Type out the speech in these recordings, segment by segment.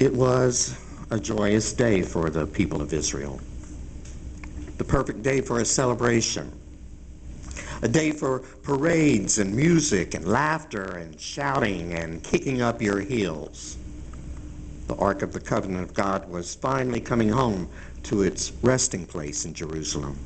It was a joyous day for the people of Israel. The perfect day for a celebration. A day for parades and music and laughter and shouting and kicking up your heels. The Ark of the Covenant of God was finally coming home to its resting place in Jerusalem.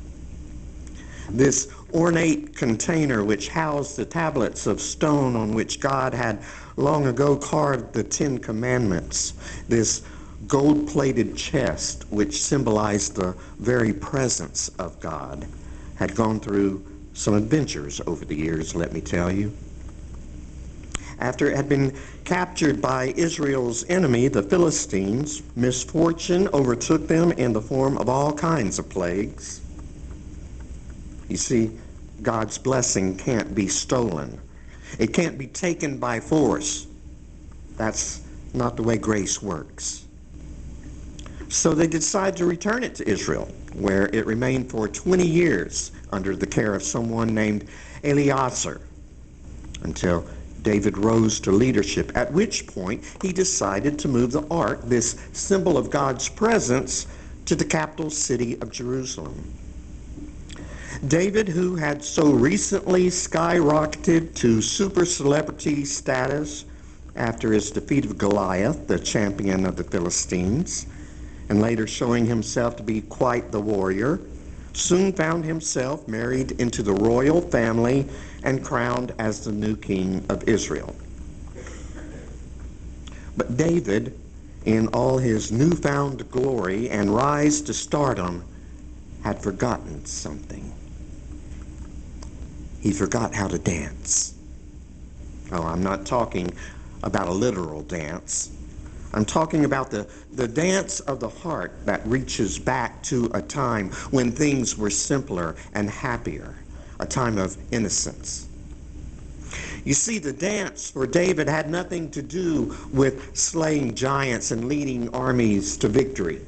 This ornate container which housed the tablets of stone on which God had long ago carved the Ten Commandments, this gold-plated chest which symbolized the very presence of God, had gone through some adventures over the years, let me tell you. After it had been captured by Israel's enemy, the Philistines, misfortune overtook them in the form of all kinds of plagues. You see, God's blessing can't be stolen. It can't be taken by force. That's not the way grace works. So they decided to return it to Israel, where it remained for 20 years under the care of someone named Eleazar, until David rose to leadership, at which point he decided to move the ark, this symbol of God's presence, to the capital city of Jerusalem. David, who had so recently skyrocketed to super celebrity status after his defeat of Goliath, the champion of the Philistines, and later showing himself to be quite the warrior, soon found himself married into the royal family and crowned as the new king of Israel. But David, in all his newfound glory and rise to stardom, had forgotten something. He forgot how to dance. Oh, I'm not talking about a literal dance. I'm talking about the dance of the heart that reaches back to a time when things were simpler and happier, a time of innocence. You see, the dance for David had nothing to do with slaying giants and leading armies to victory.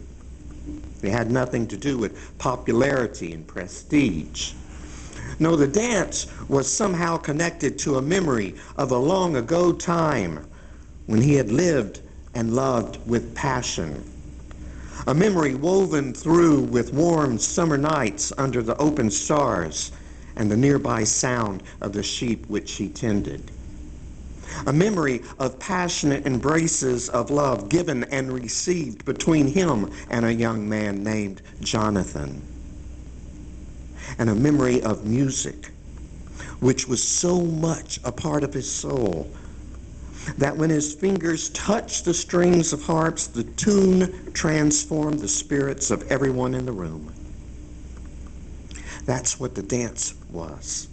It had nothing to do with popularity and prestige. No, the dance was somehow connected to a memory of a long ago time when he had lived and loved with passion. A memory woven through with warm summer nights under the open stars and the nearby sound of the sheep which he tended. A memory of passionate embraces of love given and received between him and a young man named Jonathan. And a memory of music, which was so much a part of his soul that when his fingers touched the strings of harps, the tune transformed the spirits of everyone in the room. That's what the dance was.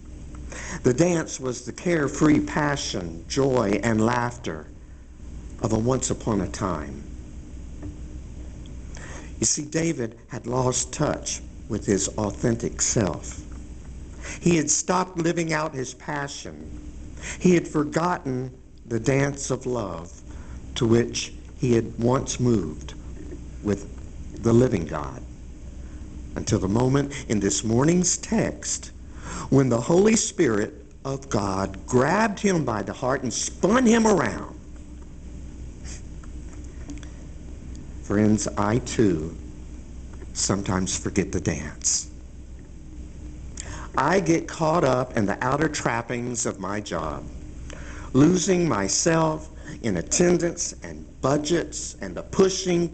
The dance was the carefree passion, joy, and laughter of a once upon a time. You see, David had lost touch with his authentic self. He had stopped living out his passion. He had forgotten the dance of love to which he had once moved with the living God, until the moment in this morning's text when the Holy Spirit of God grabbed him by the heart and spun him around. Friends, I too sometimes forget the dance. I get caught up in the outer trappings of my job, losing myself in attendance and budgets and the pushing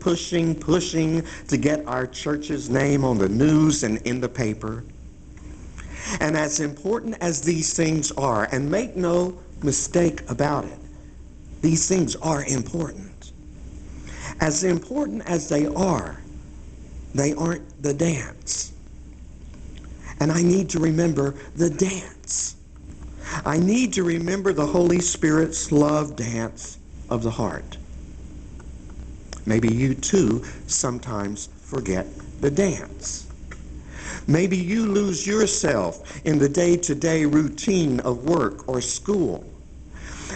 to get our church's name on the news and in the paper. And as important as these things are, and make no mistake about it, these things are important. As important as they aren't the dance. And I need to remember the dance. I need to remember the Holy Spirit's love dance of the heart. Maybe you too sometimes forget the dance. Maybe you lose yourself in the day-to-day routine of work or school.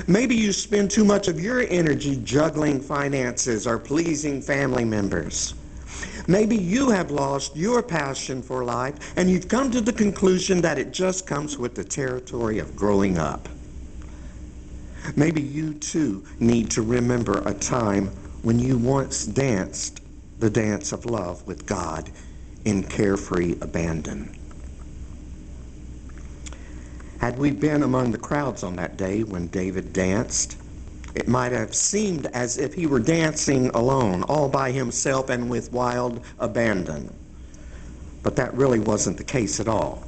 Maybe you spend too much of your energy juggling finances or pleasing family members. Maybe you have lost your passion for life and you've come to the conclusion that it just comes with the territory of growing up. Maybe you too need to remember a time when you once danced the dance of love with God in carefree abandon? Had we been among the crowds on that day when David danced, it might have seemed as if he were dancing alone, all by himself and with wild abandon. But that really wasn't the case at all.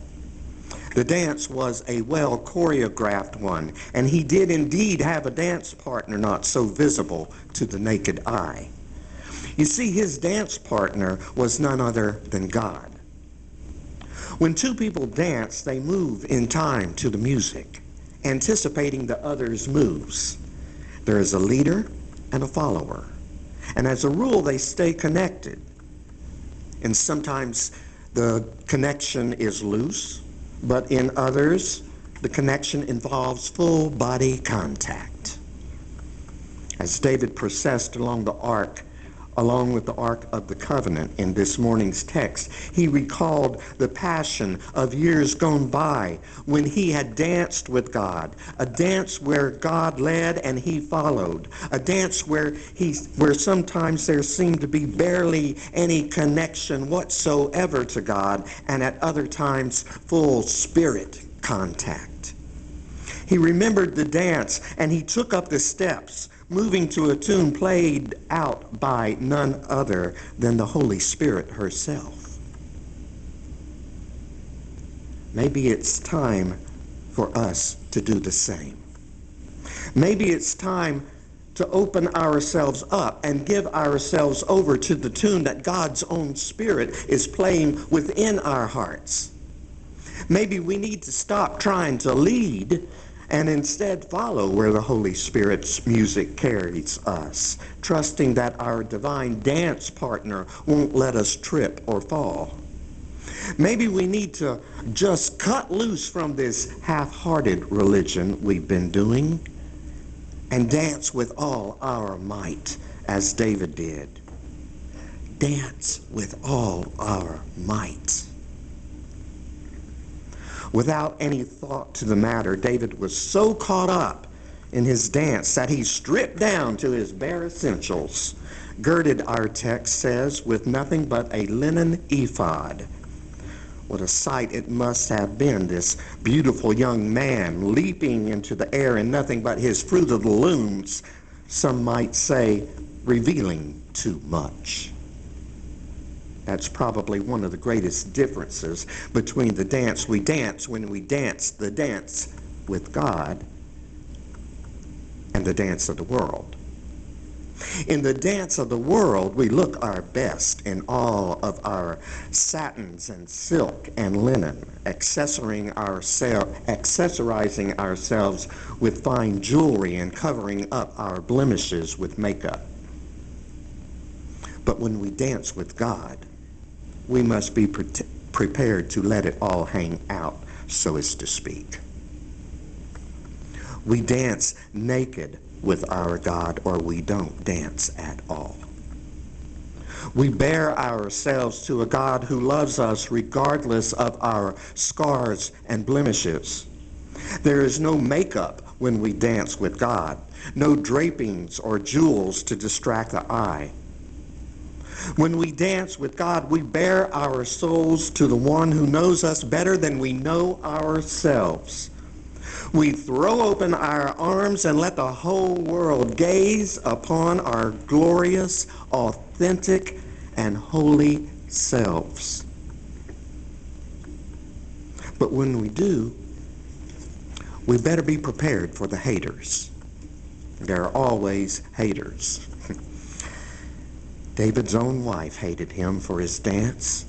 The dance was a well choreographed one, and he did indeed have a dance partner not so visible to the naked eye. You see, his dance partner was none other than God. When two people dance, they move in time to the music, anticipating the other's moves. There is a leader and a follower, and as a rule, they stay connected. And sometimes the connection is loose, but in others, the connection involves full body contact. As David processed along with the Ark of the Covenant in this morning's text, he recalled the passion of years gone by when he had danced with God, a dance where God led and he followed, a dance where sometimes there seemed to be barely any connection whatsoever to God, and at other times full spirit contact. He remembered the dance and he took up the steps, moving to a tune played out by none other than the Holy Spirit herself. Maybe it's time for us to do the same. Maybe it's time to open ourselves up and give ourselves over to the tune that God's own Spirit is playing within our hearts. Maybe we need to stop trying to lead and instead follow where the Holy Spirit's music carries us, trusting that our divine dance partner won't let us trip or fall. Maybe we need to just cut loose from this half-hearted religion we've been doing and dance with all our might, as David did. Dance with all our might. Without any thought to the matter, David was so caught up in his dance that he stripped down to his bare essentials, girded, our text says, with nothing but a linen ephod. What a sight it must have been, this beautiful young man leaping into the air in nothing but his Fruit of the Looms, some might say, revealing too much. That's probably one of the greatest differences between the dance we dance when we dance the dance with God and the dance of the world. In the dance of the world, we look our best in all of our satins and silk and linen, accessorizing ourselves with fine jewelry and covering up our blemishes with makeup. But when we dance with God, we must be prepared to let it all hang out, so as to speak. We dance naked with our God, or we don't dance at all. We bear ourselves to a God who loves us regardless of our scars and blemishes. There is no makeup when we dance with God, no drapings or jewels to distract the eye. When we dance with God, we bare our souls to the one who knows us better than we know ourselves. We throw open our arms and let the whole world gaze upon our glorious, authentic, and holy selves. But when we do, we better be prepared for the haters. There are always haters. David's own wife hated him for his dance.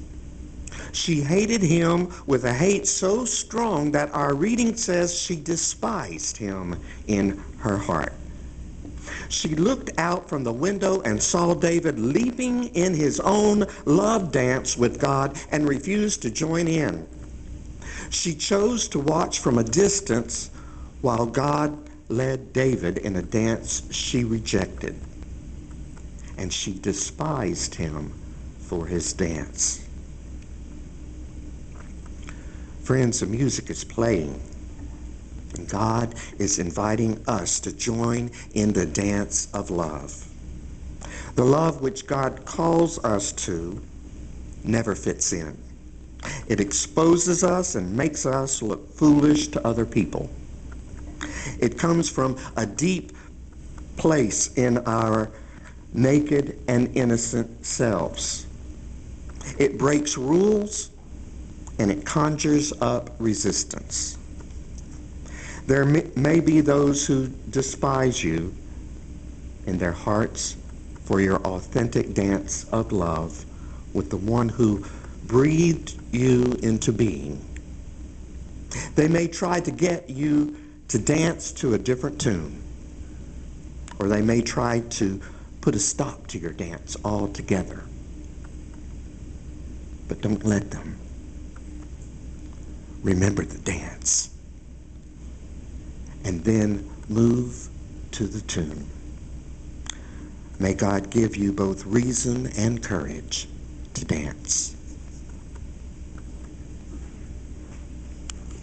She hated him with a hate so strong that our reading says she despised him in her heart. She looked out from the window and saw David leaping in his own love dance with God and refused to join in. She chose to watch from a distance while God led David in a dance she rejected. And she despised him for his dance. Friends, the music is playing, and God is inviting us to join in the dance of love. The love which God calls us to never fits in. It exposes us and makes us look foolish to other people. It comes from a deep place in our naked and innocent selves. It breaks rules and it conjures up resistance. There may be those who despise you in their hearts for your authentic dance of love with the one who breathed you into being. They may try to get you to dance to a different tune, or they may try to put a stop to your dance altogether. But don't let them. Remember the dance, and then move to the tune. May God give you both reason and courage to dance.